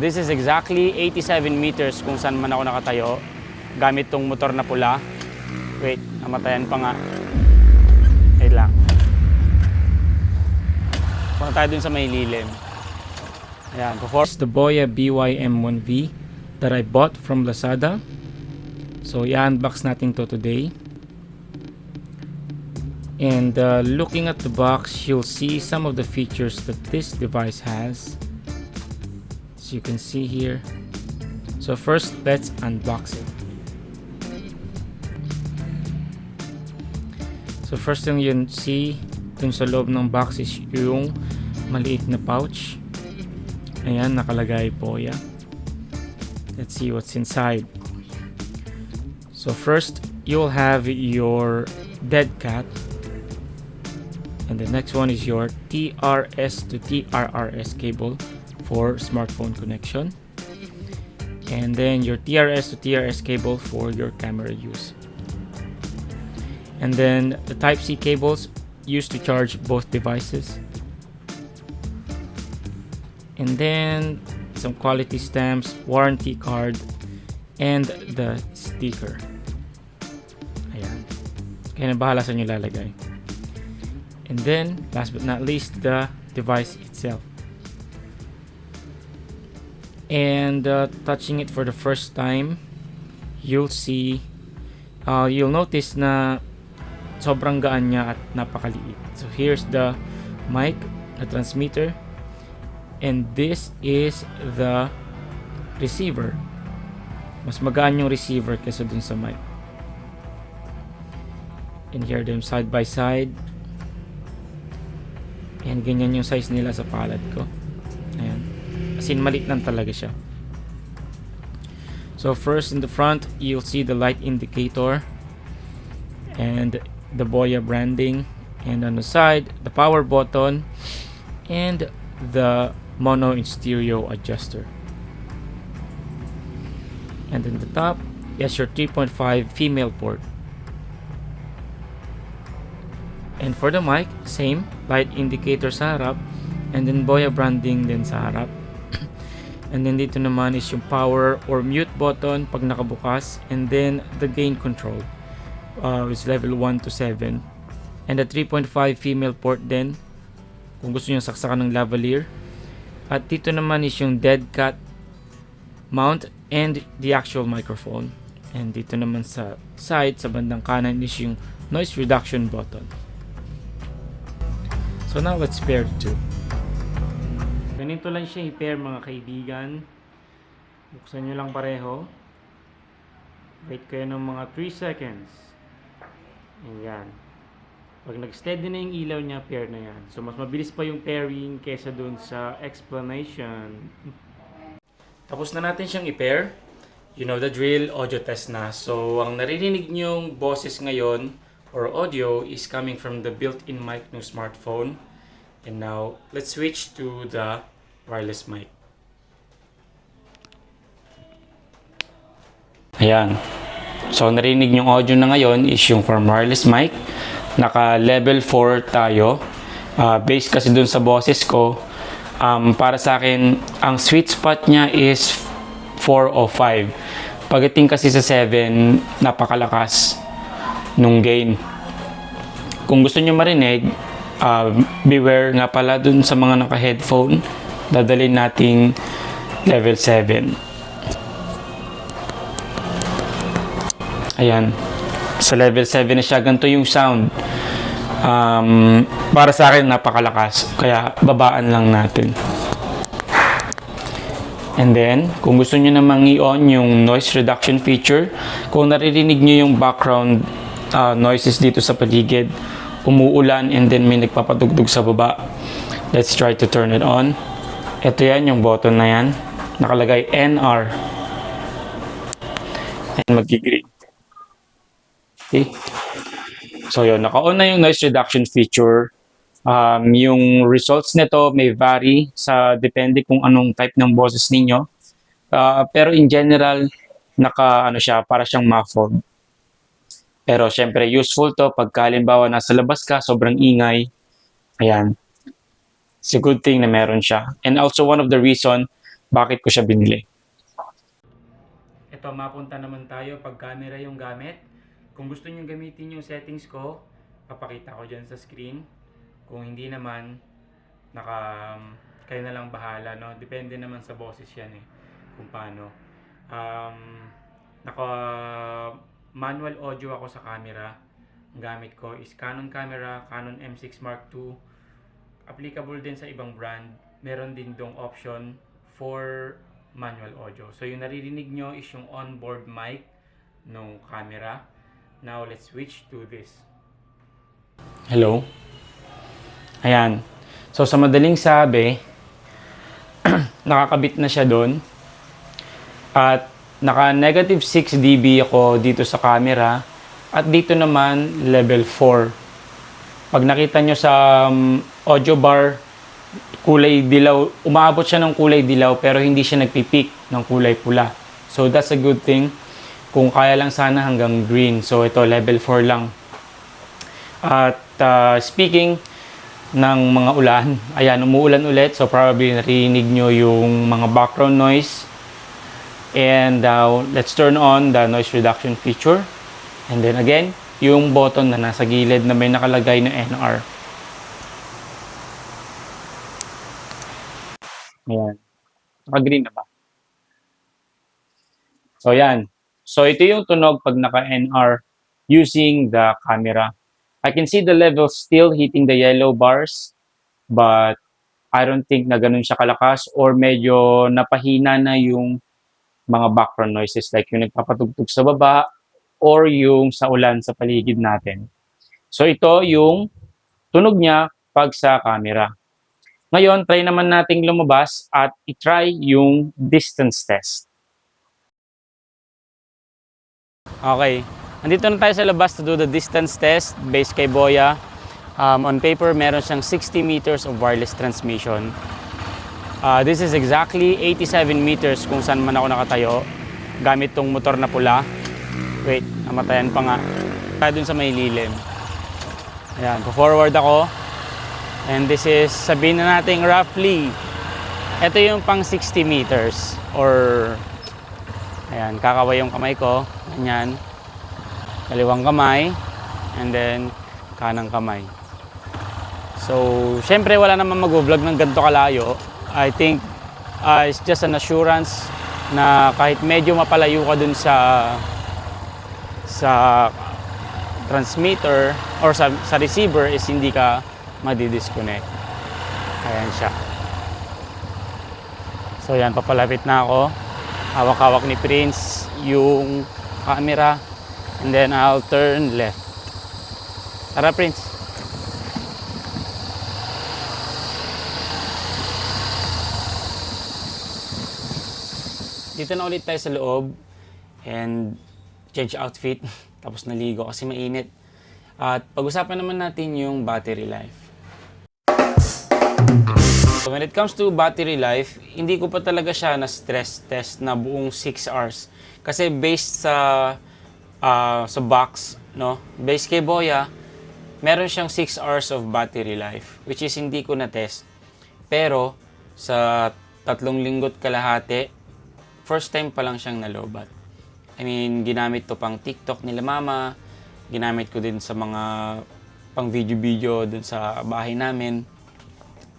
This is exactly 87 meters kung saan man ako nakatayo gamit tong motor na pula. Wait, namatayan pa nga. Wait lang. Punta tayo dun sa may lilim. Ayan, It's the Boya BYM1V that I bought from Lazada. So i-unbox natin to today. And looking at the box, you'll see some of the features that this device has. As you can see here. So first, let's unbox it. So first thing you see dun sa loob ng box is yung maliit na pouch. Ayan, nakalagay Boya. Let's see what's inside. So first, you'll have your dead cat. And the next one is your TRS to TRRS cable for smartphone connection. And then your TRS to TRS cable for your camera use. And then the Type-C cables used to charge both devices. And then some quality stamps, warranty card, and the sticker. Ayan. Kaya na bahala sa inyo lalagay. And then, last but not least, the device itself. And touching it for the first time, you'll notice na sobrang gaan niya at napakaliit. So here's the mic, the transmitter, and this is the receiver. Mas magaan yung receiver kaysa dun sa mic. And here them side by side. And ganyan yung size nila sa palad ko. Ayan. As in, maliit lang talaga siya. So first in the front, you'll see the light indicator and the Boya branding. And on the side, the power button and the mono and stereo adjuster. And then the top, yes, your 3.5 female port. And for the mic, same, light indicator sa harap, and then Boya branding din sa harap. And then dito naman is yung power or mute button pag nakabukas, and then the gain control, is level 1 to 7. And the 3.5 female port din, kung gusto nyo saksakan ng lavalier. At dito naman is yung dead cat mount and the actual microphone. And dito naman sa side, sa bandang kanan is yung noise reduction button. So now let's pair the two. Ganito lang siya i-pair mga kaibigan. Buksan nyo lang pareho. Wait kayo ng mga 3 seconds. Ayan. Pag nag-steady na yung ilaw niya, pair na yan. So, mas mabilis pa yung pairing kesa dun sa explanation. Tapos na natin siyang i-pair. You know the drill, audio test na. So, ang naririnig niyong boses ngayon or audio is coming from the built-in mic ng smartphone. And now, let's switch to the wireless mic. Ayan. So, narinig yung audio na ngayon is yung from wireless mic. Naka level 4 tayo. Based kasi dun sa boses ko, para sa akin, ang sweet spot niya is 4 o 5. Pagdating kasi sa 7, napakalakas nung gain. Kung gusto nyo marinig, beware nga pala dun sa mga naka-headphone, dadalhin nating level 7. Ayan. Sa level 7 na siya, ganito yung sound. Para sa akin, napakalakas. Kaya, babaan lang natin. And then, kung gusto nyo namang i-on yung noise reduction feature, kung naririnig nyo yung background noises dito sa paligid, umuulan and then may nagpapadugdug sa baba, let's try to turn it on. Ito yan, yung button na yan. Nakalagay NR. And mag-green. Okay. So yun, naka-on na yung noise reduction feature. Yung results nito may vary sa depende kung anong type ng boses ninyo. Pero in general, siya, para siyang muffled. Pero syempre useful to pagka halimbawa nasa labas ka, sobrang ingay. Ayan. It's a good thing na meron siya. And also one of the reason bakit ko siya binili. Ito, mapunta naman tayo pag camera yung gamit. Kung gusto nyo gamitin yung settings ko, papakita ko dyan sa screen. Kung hindi naman, kayo na lang bahala, no? Depende naman sa boses yan eh, kung paano. Naka manual audio ako sa camera. Ang gamit ko is Canon camera, Canon M6 Mark II. Applicable din sa ibang brand. Meron din dong option for manual audio. So yung naririnig nyo is yung onboard mic ng camera. Now let's switch to this. Hello? Ayan. So sa madaling sabi, nakakabit na siya doon. At naka negative 6 dB ako dito sa camera. At dito naman level 4. Pag nakita nyo sa audio bar, kulay dilaw, umaabot siya ng kulay dilaw pero hindi siya nagpipik ng kulay pula. So that's a good thing. Kung kaya lang sana hanggang green. So ito level 4 lang. At speaking ng mga ulan, ayan, umuulan ulit. So probably narinig nyo yung mga background noise. And let's turn on the noise reduction feature. And then again, yung button na nasa gilid na may nakalagay na NR. Ayan. Naka-green na ba? So, yan. So, ito yung tunog pag naka-NR using the camera. I can see the level still hitting the yellow bars, but I don't think na ganun siya kalakas or medyo napahina na yung mga background noises like yung nagpapatugtog sa baba or yung sa ulan sa paligid natin. So, ito yung tunog niya pag sa camera. Ngayon, try naman nating lumabas at i-try yung distance test. Okay. Nandito na tayo sa labas to do the distance test based kay Boya. On paper, meron siyang 60 meters of wireless transmission. This is exactly 87 meters kung saan man ako nakatayo gamit tong motor na pula. Wait, namatayan pa nga. Tayo dun sa may lilim. Ayan, forward ako. And this is, sabihin na natin roughly, ito yung pang 60 meters. Or, ayan, kakaway yung kamay ko. Ganyan. Kaliwang kamay. And then, kanang kamay. So, syempre wala naman mag-vlog ng ganito kalayo. I think, it's just an assurance na kahit medyo mapalayo ka dun sa transmitter or sa receiver is hindi ka madi-disconnect. Ayan siya. So yan, papalapit na ako. Hawak-hawak ni Prince yung camera and then I'll turn left. Tara, Prince. Dito na ulit tayo sa loob and change outfit tapos naligo kasi mainit. At pag-usapan naman natin yung battery life. So when it comes to battery life, hindi ko pa talaga siya na stress test na buong 6 hours. Kasi based sa box, no? Based kay Boya, meron siyang 6 hours of battery life, which is hindi ko na test. Pero sa 3 linggo't kalahati, first time pa lang siyang nalobat. I mean, ginamit to pang TikTok nila mama, ginamit ko din sa mga pang video-video dun sa bahay namin.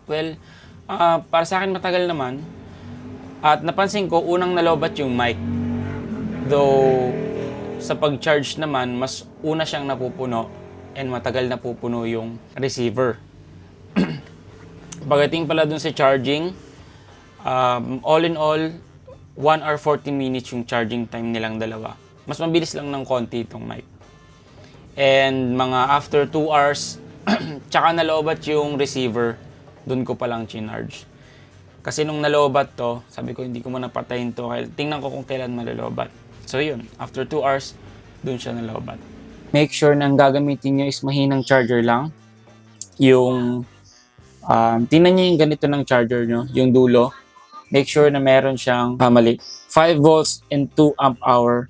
Well, para sa akin matagal naman. At napansin ko, unang nalobat yung mic. Though, sa pag-charge naman, mas una siyang napupuno and matagal napupuno yung receiver. Pagdating pala dun sa charging, all in all, 1 hour 40 minutes yung charging time nilang dalawa. Mas mabilis lang ng konti itong mic. And mga after 2 hours, tsaka nalobat yung receiver, dun ko palang chinarge. Kasi nung nalobat to, sabi ko hindi ko muna patayin to. Tingnan ko kung kailan malalobat. So yun, after 2 hours, dun siya nalobat. Make sure na ang gagamitin nyo is mahinang charger lang. Yung, tingnan nyo yung ganito ng charger nyo, yung dulo. Make sure na meron siyang 5 volts and 2 amp hour.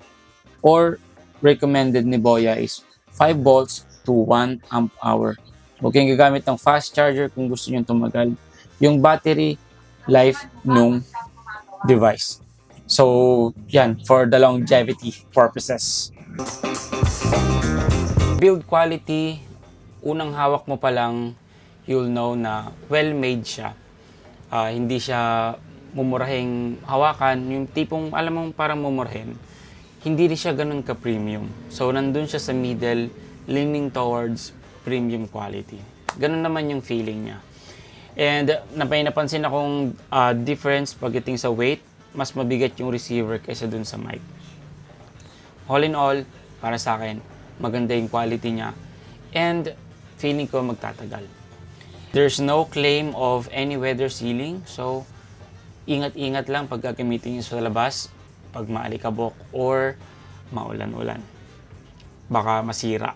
Or recommended ni Boya is 5 volts to 1 amp hour. Huwag kayong gagamit ng fast charger kung gusto nyo tumagal. Yung battery life nung device. So, yan, for the longevity purposes. Build quality, unang hawak mo pa lang, you'll know na well-made siya. Hindi siya mumurahing hawakan, yung tipong alam mong parang mumurahin. Hindi rin siya ganun ka-premium. So, nandun siya sa middle, leaning towards premium quality. Ganun naman yung feeling niya. And napansin akong difference pagdating sa weight, mas mabigat yung receiver kaysa dun sa mic. All in all, para sa akin, maganda yung quality niya. And feeling ko magtatagal. There's no claim of any weather sealing. So, ingat-ingat lang pag gagamitin nyo sa labas, pag maalikabok or maulan-ulan. Baka masira.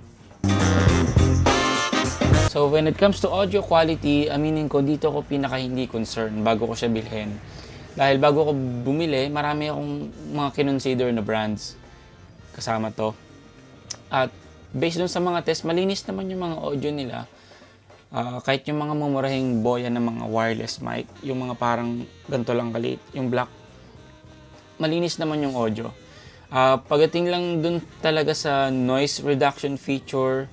So, when it comes to audio quality, aminin ko, dito ako pinaka hindi concern bago ko siya bilhin. Dahil bago ko bumili, marami akong mga kinonsider na brands kasama to. At based dun sa mga test, malinis naman yung mga audio nila. Kahit yung mga mumurahing boya ng mga wireless mic, yung mga parang ganito lang kalit, yung black, malinis naman yung audio. Pagdating lang dun talaga sa noise reduction feature,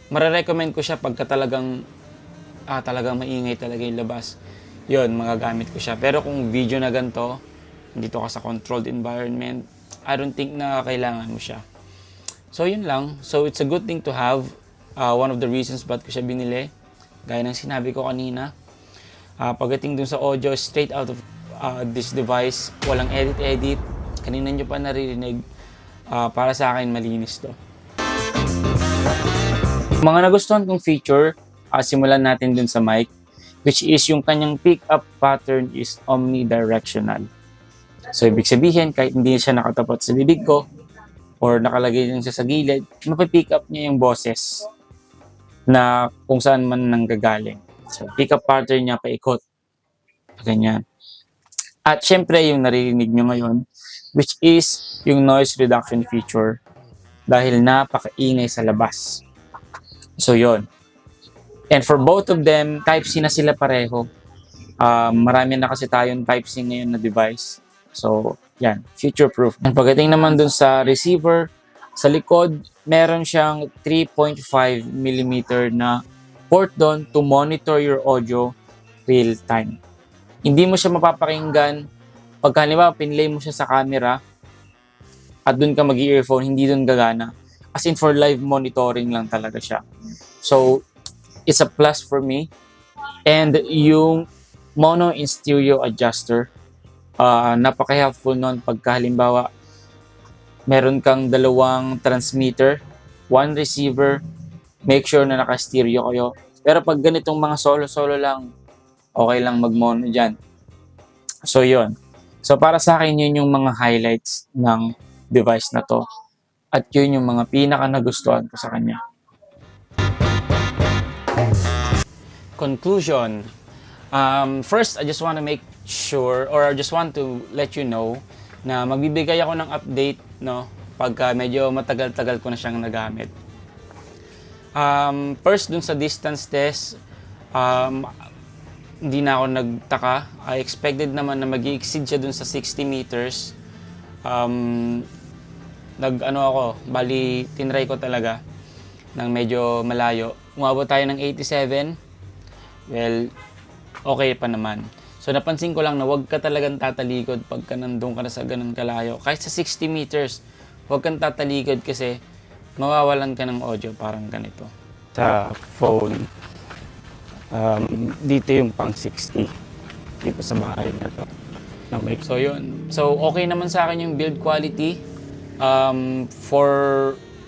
mararecommend ko siya pagka talagang maingay talaga yung labas. Yun, magagamit ko siya. Pero kung video na ganito, dito ka sa controlled environment, I don't think na kailangan mo siya. So, yun lang. So, it's a good thing to have. One of the reasons ba't ko siya binili, gaya ng sinabi ko kanina. Pagdating dun sa audio, straight out of this device, walang edit-edit. Kanina nyo pa naririnig. Para sa akin, malinis to. Mga nagustuhan kong feature, simulan natin dun sa mic, which is yung kanyang pick-up pattern is omnidirectional. So, ibig sabihin, kahit hindi siya nakatapat sa bibig ko, or nakalagay lang siya sa gilid, mapipick up niya yung boses na kung saan man nanggagaling. So, pick-up pattern niya paikot. Ganyan. At syempre, yung naririnig nyo ngayon, which is yung noise reduction feature dahil napakaingay sa labas. So, yon. And for both of them, Type-C na sila pareho. Marami na kasi tayong Type-C ngayon na device. So, yan, future-proof. And pagdating naman dun sa receiver, sa likod, meron siyang 3.5mm na port doon to monitor your audio real time. Hindi mo siya mapapakinggan pag halimbawa pinlay mo siya sa camera at dun ka mag-earphone, hindi dun gagana. As in for live monitoring lang talaga siya. So, it's a plus for me. And yung mono in stereo adjuster, napaka-helpful nun pagka halimbawa meron kang dalawang transmitter, one receiver, make sure na naka-stereo kayo. Pero pag ganitong mga solo-solo lang, okay lang mag-mono dyan. So, yon. So, para sa akin, yun yung mga highlights ng device na to. At yun yung mga pinaka-nagustuhan ko sa kanya. Conclusion. First, I just want to make sure, or I just want to let you know na magbibigay ako ng update, no, pagka medyo matagal-tagal ko na siyang nagamit. First, dun sa distance test, hindi na ako nagtaka. I expected naman na mag-i-exceed siya dun sa 60 meters. Tinry ko talaga ng medyo malayo. Umabot tayo ng 87. Well, okay pa naman. So, napansin ko lang na huwag ka talagang tatalikod pagka nandun ka na sa ganun kalayo. Kahit sa 60 meters, huwag kang tatalikod kasi mawawalan ka ng audio parang ganito. Sa phone, dito yung pang 60. Dito sa bahay na to. So, yun. So, okay naman sa akin yung build quality. For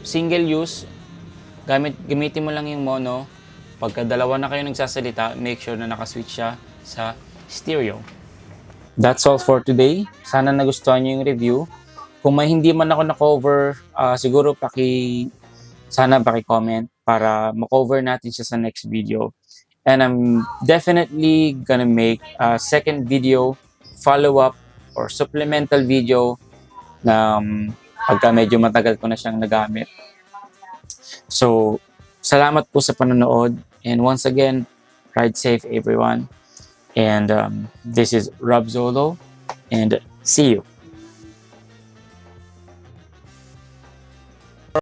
single use, gamitin mo lang yung mono. Pagka dalawa na kayo nagsasalita, make sure na nakaswitch siya sa stereo. That's all for today. Sana nagustuhan niyo yung review. Kung may hindi man ako na-cover, siguro sana paki-comment para ma-cover natin siya sa next video. And I'm definitely gonna make a second video, follow-up, or supplemental video na pagka medyo matagal ko na siyang nagamit. So, salamat po sa panonood. And once again, ride safe everyone. And this is Rob Zolo, and see you.